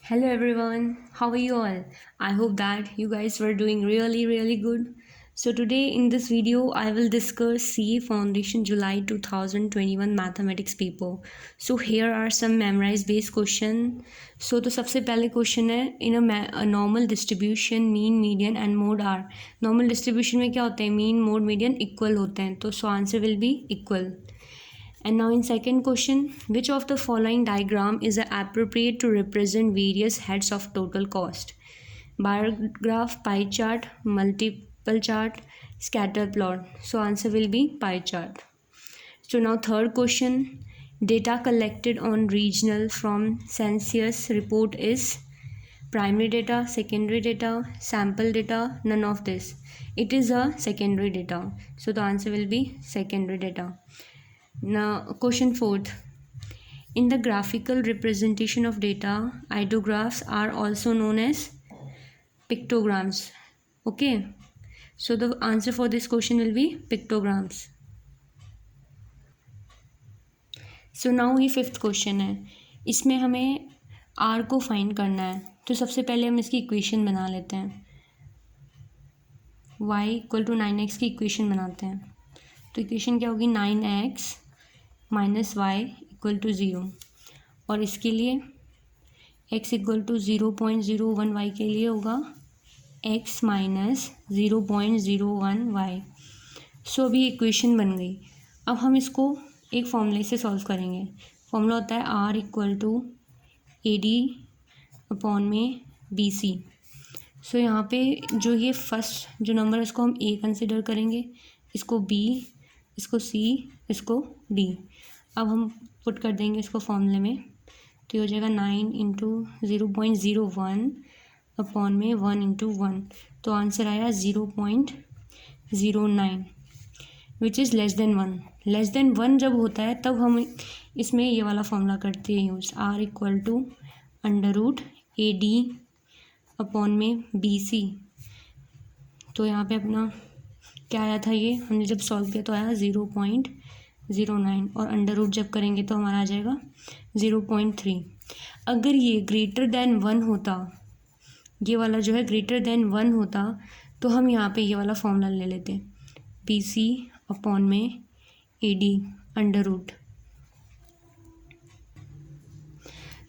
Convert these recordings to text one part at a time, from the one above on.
Hello everyone, how are you all? I hope that you guys were doing really good. So today in this video I will discuss CA Foundation July 2021 mathematics paper. So here are some memorized based question. So तो सबसे पहले question है in a normal distribution mean median and mode are. Normal distribution में क्या होते हैं, mean mode median equal होते हैं, तो so answer will be equal. And now in second question, which of the following diagram is appropriate to represent various heads of total cost? Bar graph, pie chart, multiple chart, scatter plot. So answer will be pie chart. So now third question, data collected on regional from census report is primary data, secondary data, sample data, none of this. It is a secondary data. So the answer will be secondary data. Now, question fourth. In the graphical representation of data, ideographs are also known as pictograms. Okay. So the answer for this question will be pictograms. So now ये fifth question है, इसमें हमें are को find करना है. तो सबसे पहले हम इसकी इक्वेशन बना लेते हैं. y इक्वल टू 9x की इक्वेशन बनाते हैं. तो इक्वेशन क्या होगी, 9x minus Y equal to 0. और इसके लिए x इक्वल टू 0.01 वाई के लिए होगा x माइनस 0.01 वाई. सो अभी इक्वेशन बन गई. अब हम इसको एक फॉर्मूले से सॉल्व करेंगे. फॉर्मूला होता है r equal to A D upon में बी सी. सो यहाँ पे जो ये फर्स्ट जो नंबर है इसको हम a कंसिडर करेंगे, इसको b, इसको c, इसको d. अब हम पुट कर देंगे इसको फॉर्मूले में, तो ये हो जाएगा 9 इंटू 0.01 अपॉन में 1 इंटू 1. तो आंसर आया 0.09 which is less than 1. Less than 1 जब होता है तब हम इसमें ये वाला फॉर्मूला करते हैं use, r equal to under root A D upon में बी सी. तो यहाँ पे अपना क्या आया था, ये हमने जब सॉल्व किया तो आया 0.09 और अंडर रूट जब करेंगे तो हमारा आ जाएगा 0.3. अगर ये ग्रेटर देन 1 होता, ये वाला जो है ग्रेटर देन 1 होता, तो हम यहाँ पे ये वाला फॉर्मूला ले लेते, बी सी अपॉन में A D under root.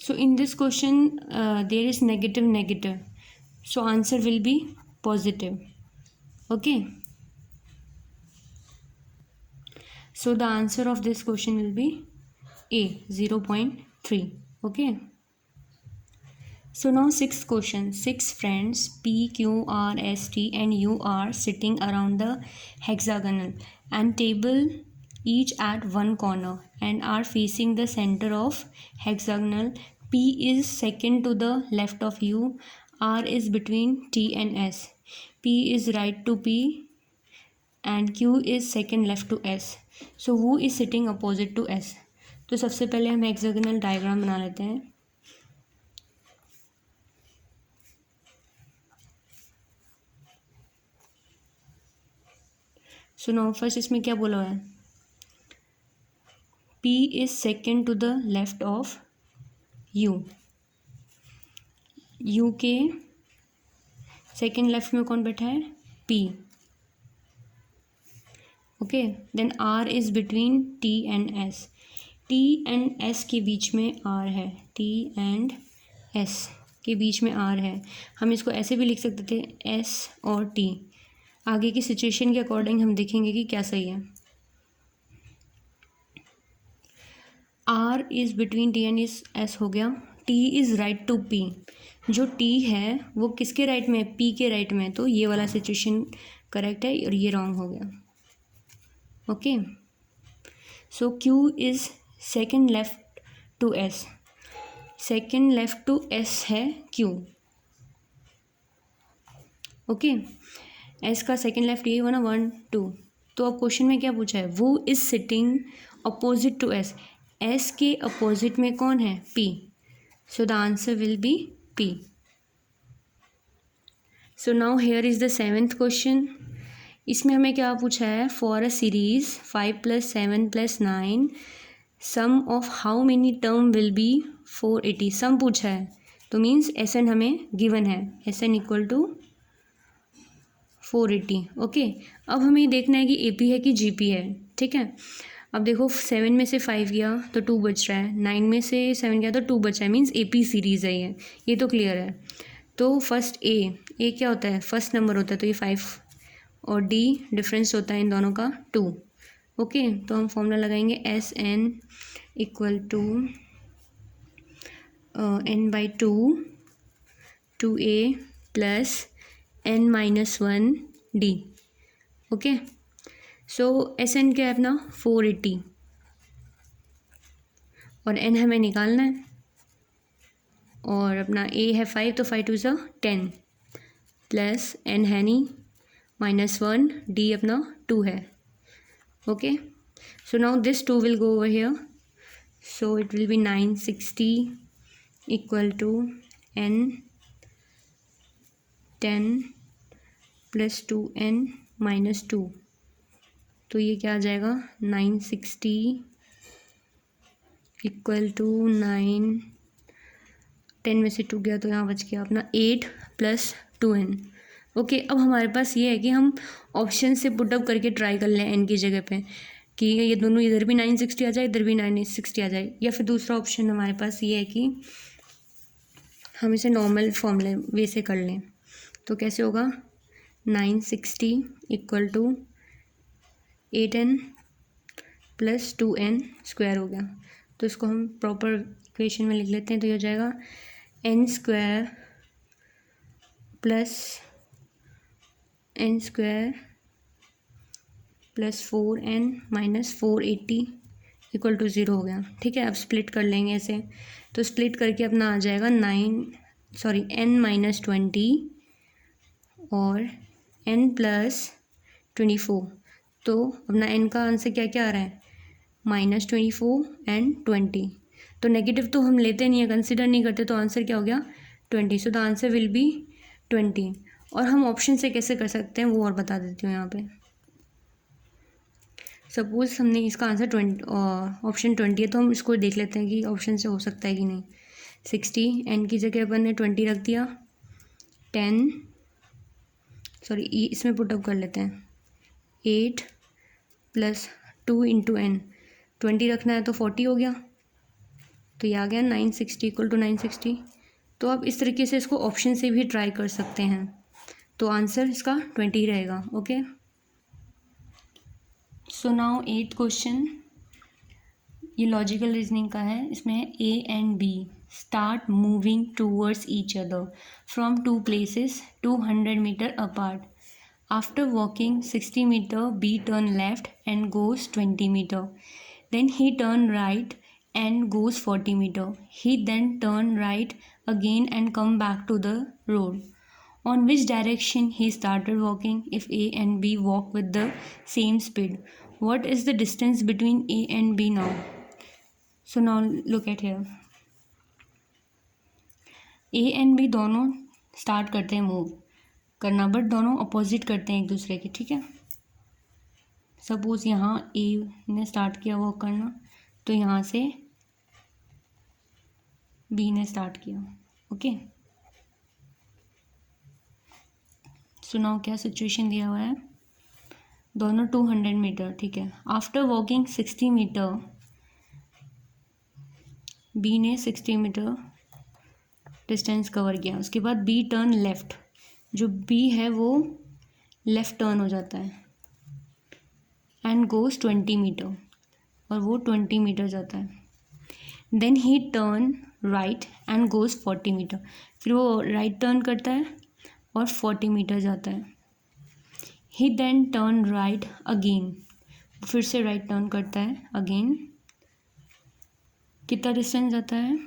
So in this question there is negative, so answer will be positive. Okay. So the answer of this question will be A, 0.3. Okay. So now sixth question. 6 friends P, Q, R, S, T and U are sitting around the hexagonal and table each at one corner and are facing the center of hexagonal. P is second to the left of U. R is between T and S. P is right to P and Q is second left to S. So who is sitting opposite to S? तो सबसे पहले हम hexagonal diagram बना लेते हैं. So now first इसमें क्या बोला हुआ है, P is second to the left of U. U के सेकेंड लेफ्ट में कौन बैठा है, P. Okay. Then R is between T and S. T and S के बीच में R है, T एंड S के बीच में R है. हम इसको ऐसे भी लिख सकते थे, S और T. आगे की सिचुएशन के अकॉर्डिंग हम देखेंगे कि क्या सही है. R is between T and S हो गया. T is right to P. जो T है वो किसके राइट में है, P के राइट में. तो ये वाला सिचुएशन करेक्ट है और ये रॉन्ग हो गया. Okay. So Q is second left to S. Second left to S है Q. ओके. S का सेकेंड लेफ्ट ये हुआ ना 1 2. तो अब क्वेश्चन में क्या पूछा है, वो is sitting opposite to S. S के अपोजिट में कौन है, P. So the answer will be P. So now here is the seventh question. इसमें हमें क्या पूछा है, for a series 5 + 7 + 9 sum of how many term will be 480. Sum पूछा है, तो मीन्स एस एन हमें गिवन है, S N equal to 480। Okay, अब हमें ये देखना है कि ए पी है कि जी पी है। ठीक है, अब देखो 7 में से 5 गया तो 2 बच रहा है, 9 में से 7 गया तो 2 बचा है, मीन्स ए पी सीरीज़ है ये तो क्लियर है। तो फर्स्ट ए क्या होता है, फर्स्ट नंबर होता है, तो ये 5 और डी डिफरेंस होता है इन दोनों का 2। ओके, तो हम फॉर्मूला लगाएंगे S N equal to N by 2 A plus N minus 1 D. Okay, so S N क्या है अपना 480 और एन हमें निकालना है, और अपना ए है 5 तो 5 2 ज़ा 10 प्लस एन है नहीं -1 डी अपना 2 है। Okay, so now this 2 will go over here, so it will be 960 equal to N 10 plus 2n minus 2, तो ये क्या आ जाएगा 960 इक्वल टू 9, 10 में से 2 गया तो यहाँ बच गया अपना 8 प्लस 2n। ओके, अब हमारे पास ये है कि हम ऑप्शन से पुटअप करके ट्राई कर लें n की जगह पे कि ये दोनों इधर भी 960 आ जाए, इधर भी 960 आ जाए, या फिर दूसरा ऑप्शन हमारे पास ये है कि हम इसे नॉर्मल फॉर्मूले वे से कर लें। तो कैसे होगा 960 equal to 8n plus 2n square हो गया, तो इसको हम प्रॉपर इक्वेशन में लिख लेते हैं। तो ये हो जाएगा n square plus 4n minus 480 equal to 0 हो गया। ठीक है, अब स्प्लिट कर लेंगे ऐसे, तो स्प्लिट करके अपना आ जाएगा n माइनस 20 और n प्लस 24। तो अपना n का आंसर क्या क्या आ रहा है -24 एंड 20। तो नेगेटिव तो हम लेते नहीं है, कंसिडर नहीं करते, तो आंसर क्या हो गया 20। सो द आंसर विल बी 20। और हम ऑप्शन से कैसे कर सकते हैं वो और बता देती हूँ यहाँ पे। सपोज हमने इसका आंसर 20 ऑप्शन 20 है, तो हम इसको देख लेते हैं कि ऑप्शन से हो सकता है कि नहीं। 60 n की जगह अपन ने 20 रख दिया, 10 सॉरी इसमें पुटअप कर लेते हैं 8 प्लस 2 इंटू n, 20 रखना है तो 40 हो गया, तो ये आ गया 960 इक्वल टू 960। तो आप इस तरीके से इसको ऑप्शन से भी ट्राई कर सकते हैं, तो आंसर इसका 20 रहेगा। Okay, so now 8th question, ये लॉजिकल रीजनिंग का है। इसमें है A and B start moving towards each other from 2 places 200 metre apart. After walking 60 meter, B turn left and goes 20 meter. Then he turn right and goes 40 meter. He then turn right again and come back to the road. On which direction he started walking if A and B walk with the same speed? What is the distance between A and B now? So now look at here. A and B दोनों start करते हैं move करना, but दोनों opposite करते हैं एक दूसरे के। ठीक है, सपोज यहाँ ए ने स्टार्ट किया वॉक करना, तो यहाँ से बी ने स्टार्ट किया। ओके, सुनाओ क्या सिचुएशन दिया हुआ है, दोनों 200 मीटर। ठीक है, आफ्टर वॉकिंग 60 मीटर, बी ने 60 मीटर डिस्टेंस कवर किया, उसके बाद बी टर्न लेफ्ट, जो बी है वो लेफ़्ट टर्न हो जाता है एंड गोज़ 20 मीटर, और वो 20 मीटर जाता है। Then he turn right and goes 40 metre, फिर वो राइट टर्न करता है और 40 मीटर जाता है। ही देन टर्न राइट अगेन, फिर से राइट टर्न करता है अगेन, कितना डिस्टेंस जाता है,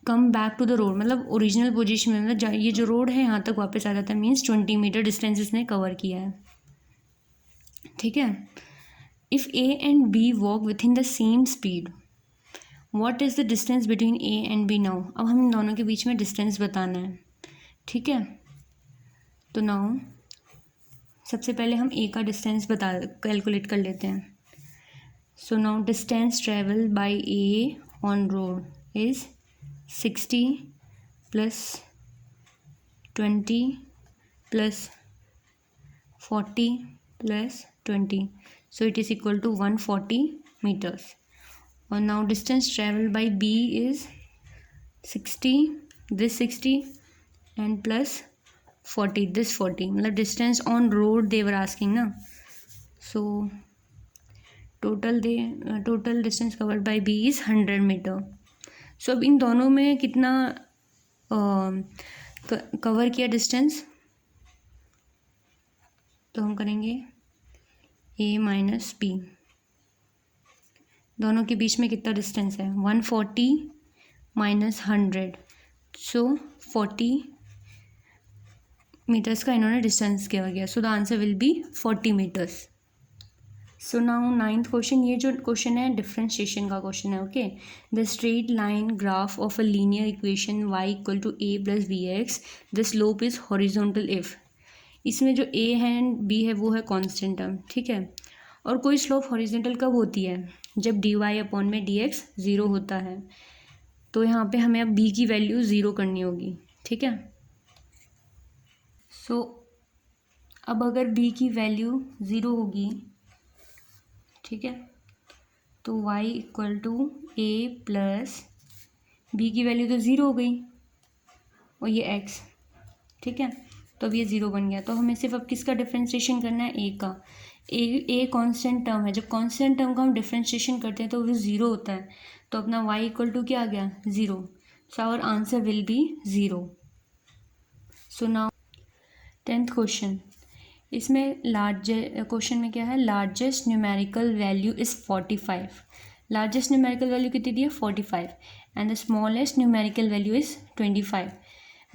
come back to the road, मतलब ओरिजिनल पोजीशन में, मतलब ये जो रोड है यहाँ तक वापस आ जाता है, मीन्स 20 मीटर डिस्टेंस इसने कवर किया है। ठीक है, if A and B walk with in the same speed, what is the distance between A and B now. अब हम इन दोनों के बीच में डिस्टेंस बताना है। ठीक है, तो नाउ सबसे पहले हम ए का डिस्टेंस कैलकुलेट कर लेते हैं। So now distance travel by A on road is 60 plus 20 plus 40 plus 20. So it is equal to 140 meters. And now distance traveled by B is 60, this 60 and plus 40, this 40. मतलब distance on road they were asking ना. So total distance covered by B is 100 meter. So अब इन दोनों में कितना cover किया distance, तो हम करेंगे A माइनस B. दोनों के बीच में कितना डिस्टेंस है, 140 माइनस 100, सो 40 मीटर्स का इन्होंने डिस्टेंस किया गया. So the answer will be 40 metres. So now 9th question. ये जो क्वेश्चन है डिफ्रेंशिएशन का क्वेश्चन है. Okay, the straight line graph of a linear equation y equal to a plus B X, the slope is horizontal if. इसमें जो a है and b है वो है कांस्टेंट टर्म, ठीक है. और कोई स्लोप हॉरिजॉन्टल कब होती है, जब dy अपॉन में dx 0 होता है. तो यहाँ पे हमें अब b की वैल्यू 0 करनी होगी, ठीक है. सो अब अगर b की वैल्यू 0 होगी, ठीक है, तो y equal to a plus b की वैल्यू तो 0 हो गई और ये x, ठीक है. तो अब ये 0 बन गया. तो हमें सिर्फ अब किसका डिफ्रेंशिएशन करना है, a का. a कांस्टेंट टर्म है. जब कांस्टेंट टर्म का हम डिफ्रेंशिएशन करते हैं तो वो 0 होता है. तो अपना y इक्वल टू क्या आ गया, 0. So our answer will be 0. So now 10th question. इसमें क्वेश्चन में क्या है, largest numerical value is 45. Largest numerical value कितनी दी है, 45, and the smallest numerical value is 25.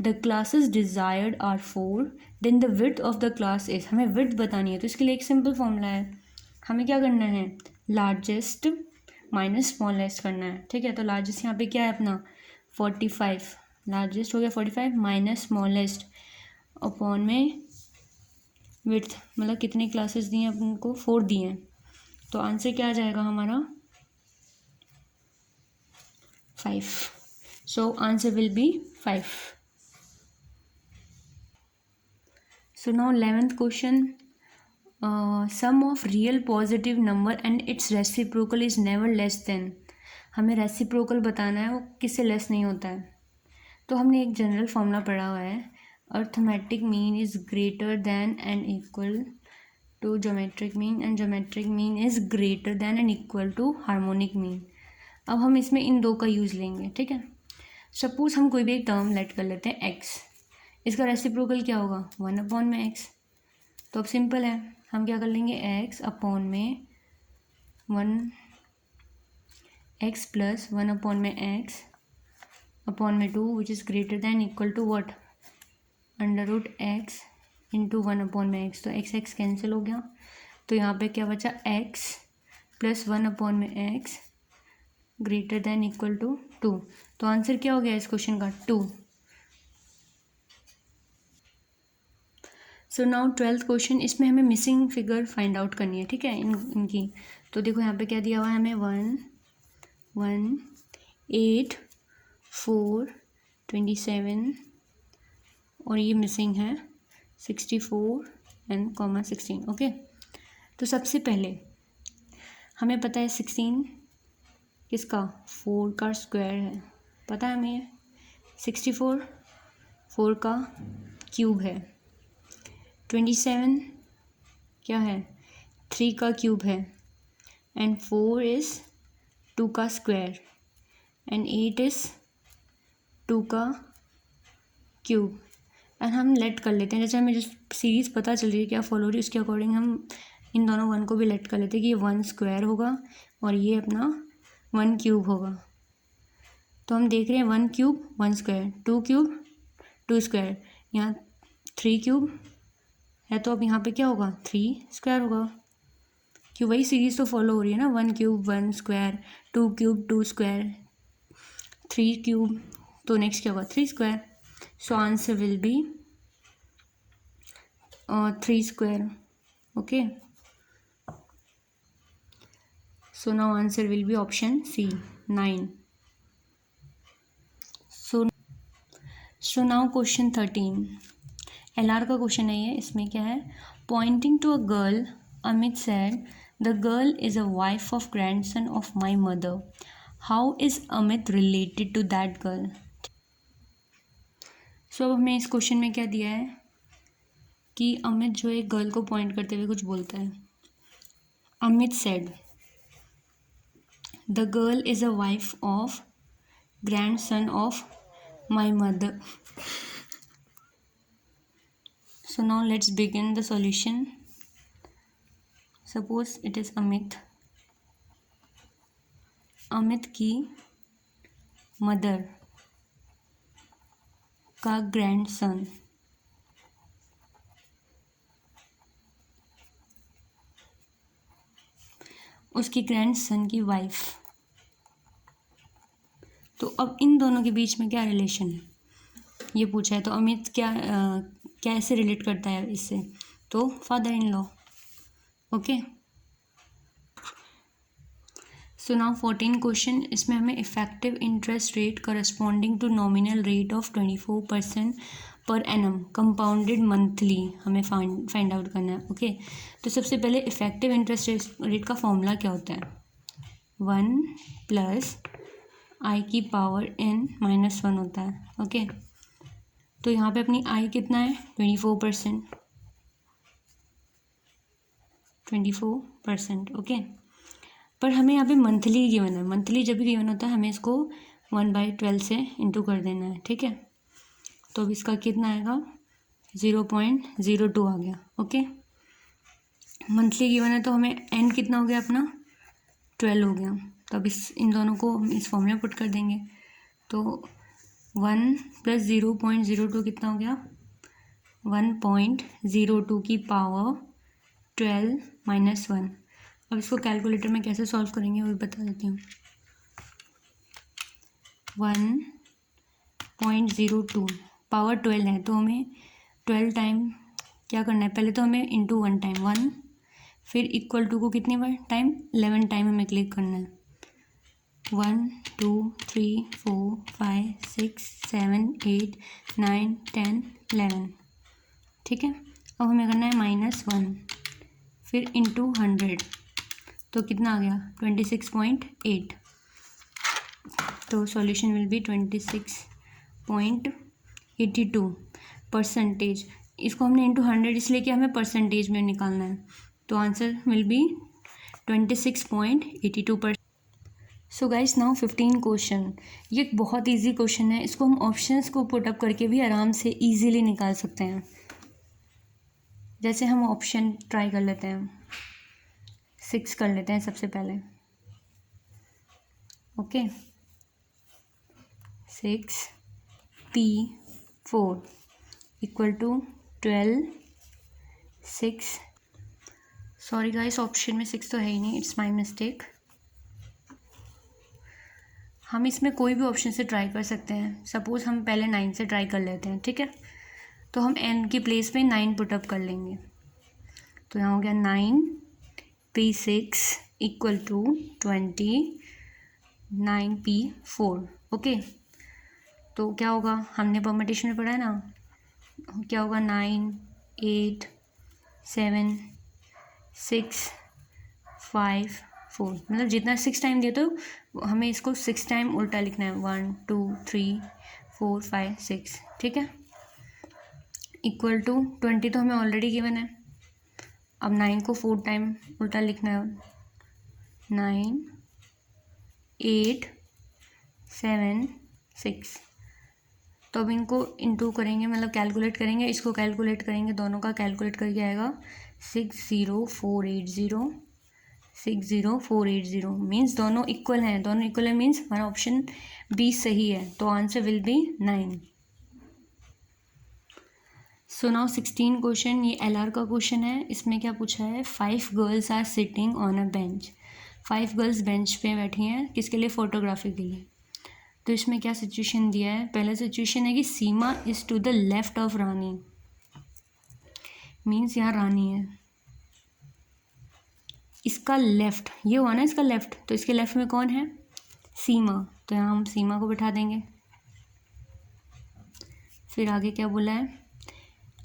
The classes desired are 4, then the width of the class is. हमें width बतानी है, तो इसके लिए एक सिंपल फॉर्मूला है. हमें क्या करना है, लार्जेस्ट माइनस स्मॉलेस्ट करना है, ठीक है. तो लार्जेस्ट यहाँ पे क्या है अपना 45, लार्जेस्ट हो गया 45 माइनस स्मॉलेस्ट अपॉन में विड्थ, मतलब कितने क्लासेस दिए हैं अपन को, 4 दिए हैं. तो आंसर क्या आ जाएगा हमारा 5. So answer will be 5. So now 11th question. Sum of real positive number and its reciprocal is never less than. हमें रेसिप्रोकल बताना है, वो किससे लेस नहीं होता है. तो हमने एक जनरल फॉर्मूला पढ़ा हुआ है, arithmetic mean is greater than and equal to geometric mean, and geometric mean is greater than and equal to harmonic mean. अब हम इसमें इन दो का यूज़ लेंगे, ठीक है. सपोज हम कोई भी एक टर्म लेट कर लेते हैं x, इसका रेसिप्रोकल क्या होगा 1 अपॉन में x. तो अब सिंपल है, हम क्या कर लेंगे, x अपॉन में 1 x प्लस 1 अपॉन में x अपॉन में 2 which is greater than equal to what, under root x into 1 upon में x. तो x कैंसिल हो गया. तो यहाँ पे क्या बचा, x प्लस 1 अपॉन में x greater than equal to 2. तो आंसर क्या हो गया इस क्वेश्चन का, 2. So now 12th question. इसमें हमें मिसिंग फिगर फाइंड आउट करनी है, ठीक है, इनकी. तो देखो यहाँ पे क्या दिया हुआ है हमें, 1 1 8 4 27 और ये मिसिंग है 64 एंड कॉमा 16. ओके, तो सबसे पहले हमें पता है 16 किसका, 4 का स्क्वायर है, पता है हमें. 64 4 का क्यूब है. 27 क्या है, 3 का क्यूब है. एंड 4 इज़ 2 का स्क्वायर. एंड 8 इज़ 2 का क्यूब. एंड हम लेट कर लेते हैं, जैसे हमें जो सीरीज़ पता चल रही है क्या फॉलो हो रही है, उसके अकॉर्डिंग हम इन दोनों 1 को भी लेट कर लेते हैं कि ये 1 स्क्वायर होगा और ये अपना 1 क्यूब होगा. तो हम देख रहे हैं 1 क्यूब 1 स्क्वायर, 2 क्यूब 2 स्क्वायर, यहाँ 3 क्यूब है. तो अब यहाँ पे क्या होगा, 3 स्क्वायर होगा, क्यों वही सीरीज़ तो फॉलो हो रही है ना. 1 cube 1 square, 2 cube 2 square, 3 cube, तो नेक्स्ट क्या होगा 3 square. So answer will be 3 square. Okay, so now answer will be option C 9. So now question 13, LR का क्वेश्चन है ये। इसमें क्या है, pointing to a girl Amit said the girl is a wife of grandson of my mother, how is Amit related to that girl. सो अब हमें इस question में क्या दिया है कि अमित जो एक गर्ल को पॉइंट करते हुए कुछ बोलता है। Amit said the girl is a wife of grandson of my mother. So now let's begin the solution. Suppose it is Amit. Amit की मदर का ग्रैंडसन उसकी ग्रैंडसन की वाइफ। तो अब इन दोनों के बीच में क्या रिलेशन है ये पूछा है। तो अमित कैसे रिलेट करता है इससे, तो father in law. Okay, so now 14 question. इसमें हमें effective interest rate corresponding to nominal rate of 24% per annum compounded monthly हमें फाइंड आउट करना है। ओके, तो सबसे पहले इफेक्टिव इंटरेस्ट रेट का फॉर्मूला क्या होता है, 1 प्लस आई की पावर n माइनस 1 होता है। ओके, तो यहाँ पे अपनी आई कितना है, 24%। ओके, पर हमें यहाँ पे मंथली गिवन है। मंथली जब भी गिवन होता है हमें इसको 1/12 से इंटू कर देना है। ठीक है, तो अब इसका कितना आएगा, 0.02 आ गया। ओके, मंथली गिवन है तो हमें एन कितना हो गया अपना, 12 हो गया। तो अब इन दोनों को हम इस फॉर्म में पुट कर देंगे। तो 1 प्लस 0.02 कितना हो गया, 1.02 की पावर 12 माइनस 1। अब इसको कैलकुलेटर में कैसे सॉल्व करेंगे वो भी बता देती हूँ। 1.02 पावर 12 है तो हमें 12 टाइम क्या करना है, पहले तो हमें इंटू 1 टाइम 1, फिर इक्वल टू को कितनी बार टाइम, 11 टाइम हमें क्लिक करना है। 1 2 3 4 5 6 7 8 9 10 11। ठीक है, अब हमें करना है -1, फिर इंटू 100, तो कितना आ गया, 26.8। तो सॉल्यूशन विल बी 26.82%। इसको हमने इंटू 100 इसलिए कि हमें परसेंटेज में निकालना है, तो answer will B 26.82%। So guys now 15 question. ये एक बहुत इजी क्वेश्चन है, इसको हम ऑप्शंस को पुटअप करके भी आराम से इजीली निकाल सकते हैं। जैसे हम ऑप्शन ट्राई कर लेते हैं, 6 कर लेते हैं सबसे पहले। Okay, 6 P4 equal to 12 6। Sorry guys, option में 6 तो है ही नहीं, इट्स माई मिस्टेक। हम इसमें कोई भी ऑप्शन से ट्राई कर सकते हैं। सपोज़ हम पहले 9 से ट्राई कर लेते हैं। ठीक है, तो हम n की प्लेस पे 9 पुटअप कर लेंगे। तो यहाँ हो गया 9 P6 equal to 29 P4। Okay, तो क्या होगा, हमने परमिटेशन में पढ़ा है ना, क्या होगा, 9 8 7 6 5 4, मतलब जितना 6 टाइम दिया तो हमें इसको 6 टाइम उल्टा लिखना है, 1 2 3 4 5 6। ठीक है, इक्वल टू 20 तो हमें ऑलरेडी गिवन है। अब 9 को 4 टाइम उल्टा लिखना है, 9 8 7 6। तो अब इनको इंटू करेंगे, मतलब कैलकुलेट करेंगे, इसको कैलकुलेट करेंगे, दोनों का कैलकुलेट करके आएगा 60480। 60480 मीन्स दोनों इक्वल हैं, दोनों इक्वल है मीन्स हमारा ऑप्शन बी सही है। तो answer will be 9। So now 16 question. ये LR का क्वेश्चन है। इसमें क्या पूछा है, 5 girls are sitting on a bench. 5 girls bench पे बैठी हैं, किसके लिए, फोटोग्राफी के लिए। तो इसमें क्या सिचुएशन दिया है, पहला सिचुएशन है कि Seema is to the left of Rani, means यहाँ रानी है, इसका लेफ्ट ये हुआ ना, इसका लेफ्ट, तो इसके लेफ्ट में कौन है, सीमा। तो यहाँ हम सीमा को बिठा देंगे। फिर आगे क्या बोला है,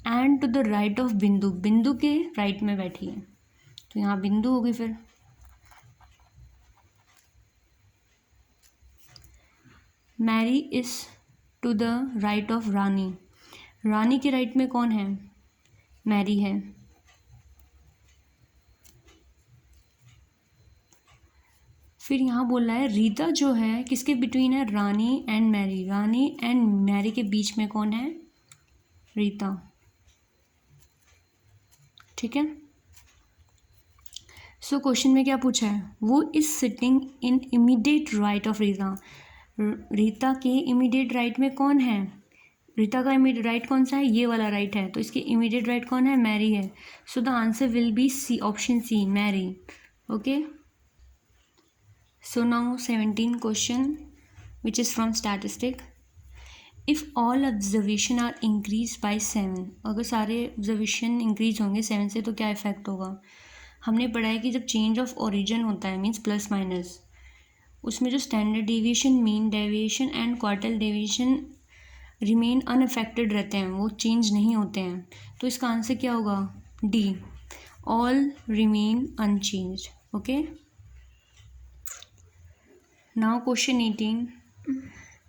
and to the right of Bindu, Bindu के राइट में बैठी है, तो यहाँ बिंदु होगी। फिर Mary is to the right of Rani, Rani के राइट में कौन है, मैरी है। फिर यहाँ बोल रहा है रीता जो है किसके बिटवीन है, Rani and Mary, Rani and Mary के बीच में कौन है, रीता। ठीक है। सो क्वेश्चन में क्या पूछा है, वो is sitting in immediate right of Rita, Rita के इमीडिएट राइट में कौन है, रीता का इमीडिएट राइट कौन सा है, ये वाला राइट है, तो इसके इमीडिएट राइट कौन है, मैरी है। So the answer will be C, option C, Mary. Okay, so now 17 question which is from statistic. If all observation are increase by 7, अगर सारे ऑब्जर्वेशन इंक्रीज होंगे 7 से तो क्या इफेक्ट होगा। हमने पढ़ा है कि जब चेंज ऑफ ओरिजिन होता है मीन्स प्लस माइनस, उसमें जो standard deviation, mean deviation and quartile deviation remain unaffected रहते हैं, वो चेंज नहीं होते हैं। तो इसका आंसर क्या होगा, D, all remain unchanged. Okay, now question 18,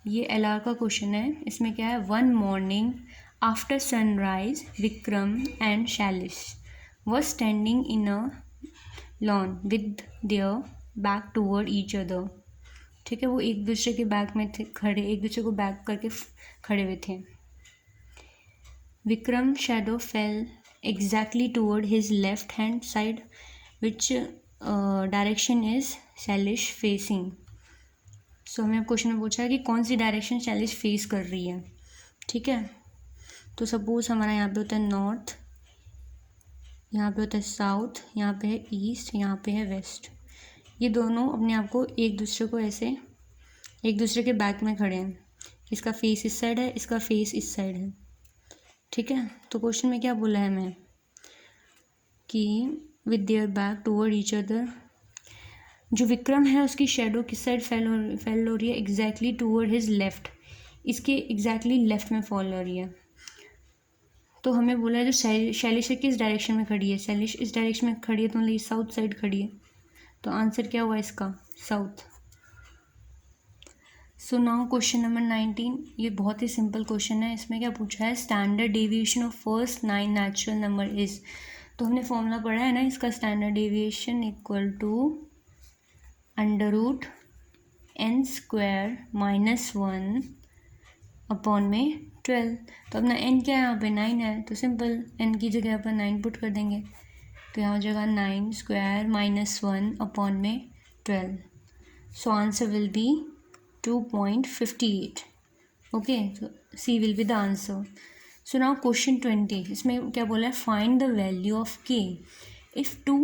ये LR का क्वेश्चन है। इसमें क्या है, one morning after sunrise Vikram and Shailesh was standing in a lawn with their back toward each other। ठीक है, वो एक दूसरे के बैक में थे खड़े, एक दूसरे को बैक करके खड़े हुए थे। Vikram shadow fell exactly toward his left hand side, which direction is Shailesh facing. So हमें क्वेश्चन में पूछा है कि कौन सी डायरेक्शन शैलिश फेस कर रही है। ठीक है, तो सपोज हमारा यहाँ पे होता है नॉर्थ, यहाँ पे होता है साउथ, यहाँ पे है ईस्ट, यहाँ पे है वेस्ट। ये दोनों अपने आप को एक दूसरे को ऐसे एक दूसरे के बैक में खड़े हैं, इसका फेस इस साइड है, इसका फेस इस साइड है। ठीक है, तो क्वेश्चन में क्या बोला है हमें कि with their back toward each other, जो विक्रम है उसकी शेडो किस साइड फैल हो रही है, एग्जैक्टली टूवर्ड हिज लेफ्ट, इसके एग्जैक्टली लेफ्ट में फॉल हो रही है। तो हमें बोला है जो शैलिश है किस डायरेक्शन में खड़ी है, शैलिश इस डायरेक्शन में खड़ी है, तो मतलब साउथ साइड खड़ी है, तो आंसर क्या हुआ इसका, साउथ। सो नाउ क्वेश्चन नंबर 19, ये बहुत ही सिंपल क्वेश्चन है। इसमें क्या पूछा है, standard deviation of first 9 natural number is. तो हमने फॉर्मूला पढ़ा है ना इसका, standard deviation equal to √n² -1 upon में 12। तो अपना n क्या है यहाँ पे, 9 है, तो सिंपल n की जगह पर 9 पुट कर देंगे, तो यहाँ हो जाएगा 9² -1 अपॉन में 12। सो answer will B 2.58। Okay, so C will be the answer. So now question 20, इसमें क्या बोला है, find the value of k if 2